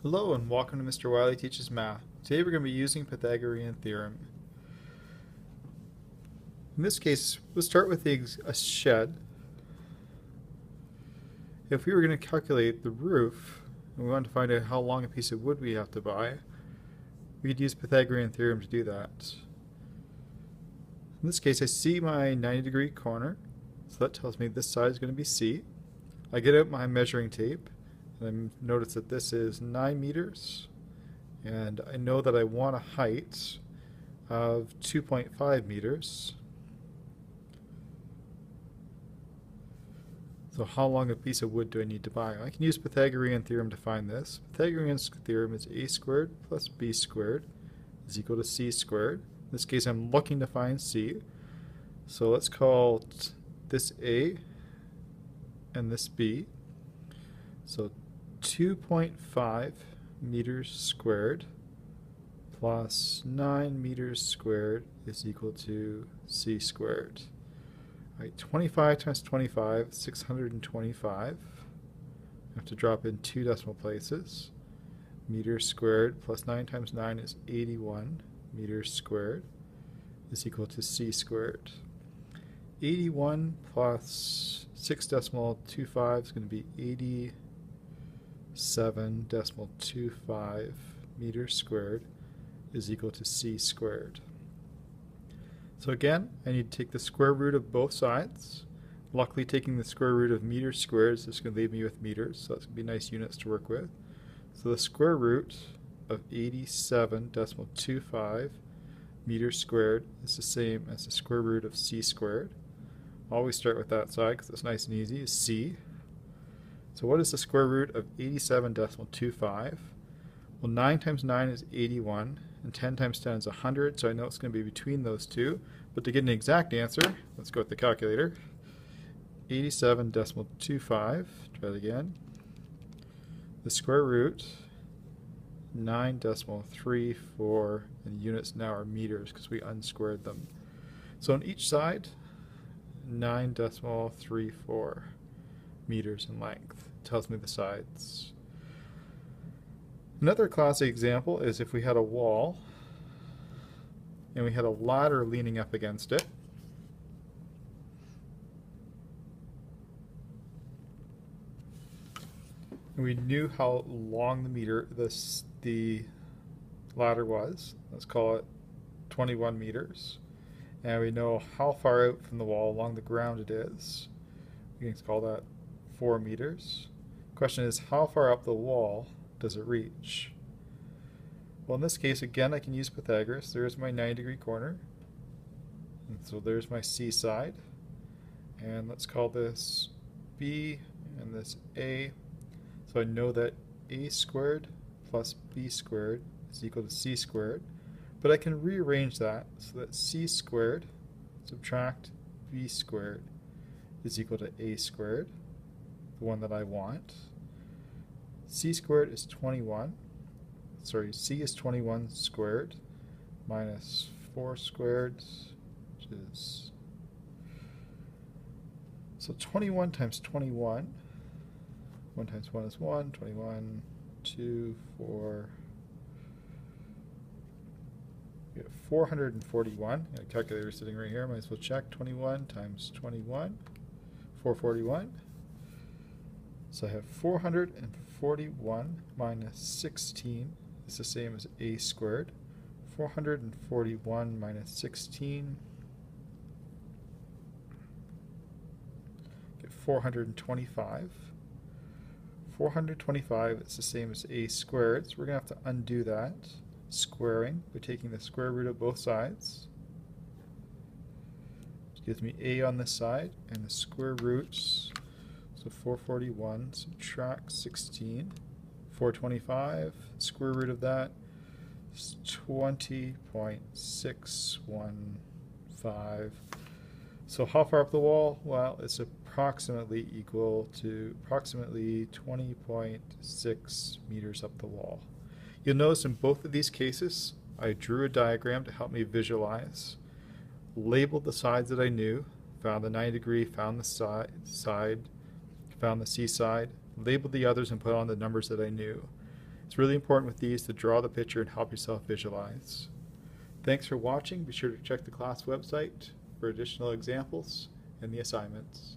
Hello and welcome to Mr. Wiley Teaches Math. Today we're going to be using Pythagorean Theorem. In this case, we'll start with a shed. If we were going to calculate the roof, and we wanted to find out how long a piece of wood we have to buy, we could use Pythagorean Theorem to do that. In this case, I see my 90-degree corner, so that tells me this side is going to be C. I get out my measuring tape, and I notice that this is 9 meters, and I know that I want a height of 2.5 meters. So how long a piece of wood do I need to buy? I can use Pythagorean theorem to find this. Pythagorean theorem is a squared plus b squared is equal to c squared. In this case, I'm looking to find c. So let's call this a and this b. So 2.5 meters squared plus 9 meters squared is equal to c squared. All right, 25 times 25, 625. I have to drop in 2 decimal places. Meters squared plus 9 times 9 is 81 meters squared is equal to c squared. 81 plus 6.25 is going to be 87.25 meters squared is equal to c squared. So again, I need to take the square root of both sides. Luckily, taking the square root of meters squared is just going to leave me with meters, so that's going to be nice units to work with. So the square root of 87.25 meters squared is the same as the square root of c squared. Always start with that side because it's nice and easy, is c. So what is the square root of 87.25? Well, 9 times 9 is 81, and 10 times 10 is 100, so I know it's going to be between those two. But to get an exact answer, let's go with the calculator. 87.25, try it again. The square root, 9.34, and units now are meters because we unsquared them. So on each side, 9.34 meters in length. Tells me the sides. Another classic example is if we had a wall and we had a ladder leaning up against it. And we knew how long the ladder was. Let's call it 21 meters. And we know how far out from the wall along the ground it is. We can call that 4 meters. Question is, how far up the wall does it reach? Well, in this case, again, I can use Pythagoras. There's my 90-degree corner. And so there's my C side. And let's call this B and this A. So I know that A squared plus B squared is equal to C squared. But I can rearrange that so that C squared subtract B squared is equal to A squared, the one that I want. C squared is 21. Sorry, C is 21 squared minus 4 squared, which is, so 21 times 21. 1 times 1 is 1, 21, 2, 4. We have 441. Got a calculator sitting right here. Might as well check. 21 times 21, 441. So I have 441 minus 16 is the same as a squared. 441 minus 16, get 425. 425 is the same as a squared, so we're going to have to undo that squaring by taking the square root of both sides. Which gives me a on this side and the square roots. So 441 subtract 16. 425, square root of that is 20.615. So how far up the wall? Well, it's approximately equal to approximately 20.6 meters up the wall. You'll notice in both of these cases, I drew a diagram to help me visualize, labeled the sides that I knew, found the 90 degree, found the side, found the C side, labeled the others and put on the numbers that I knew. It's really important with these to draw the picture and help yourself visualize. Thanks for watching. Be sure to check the class website for additional examples and the assignments.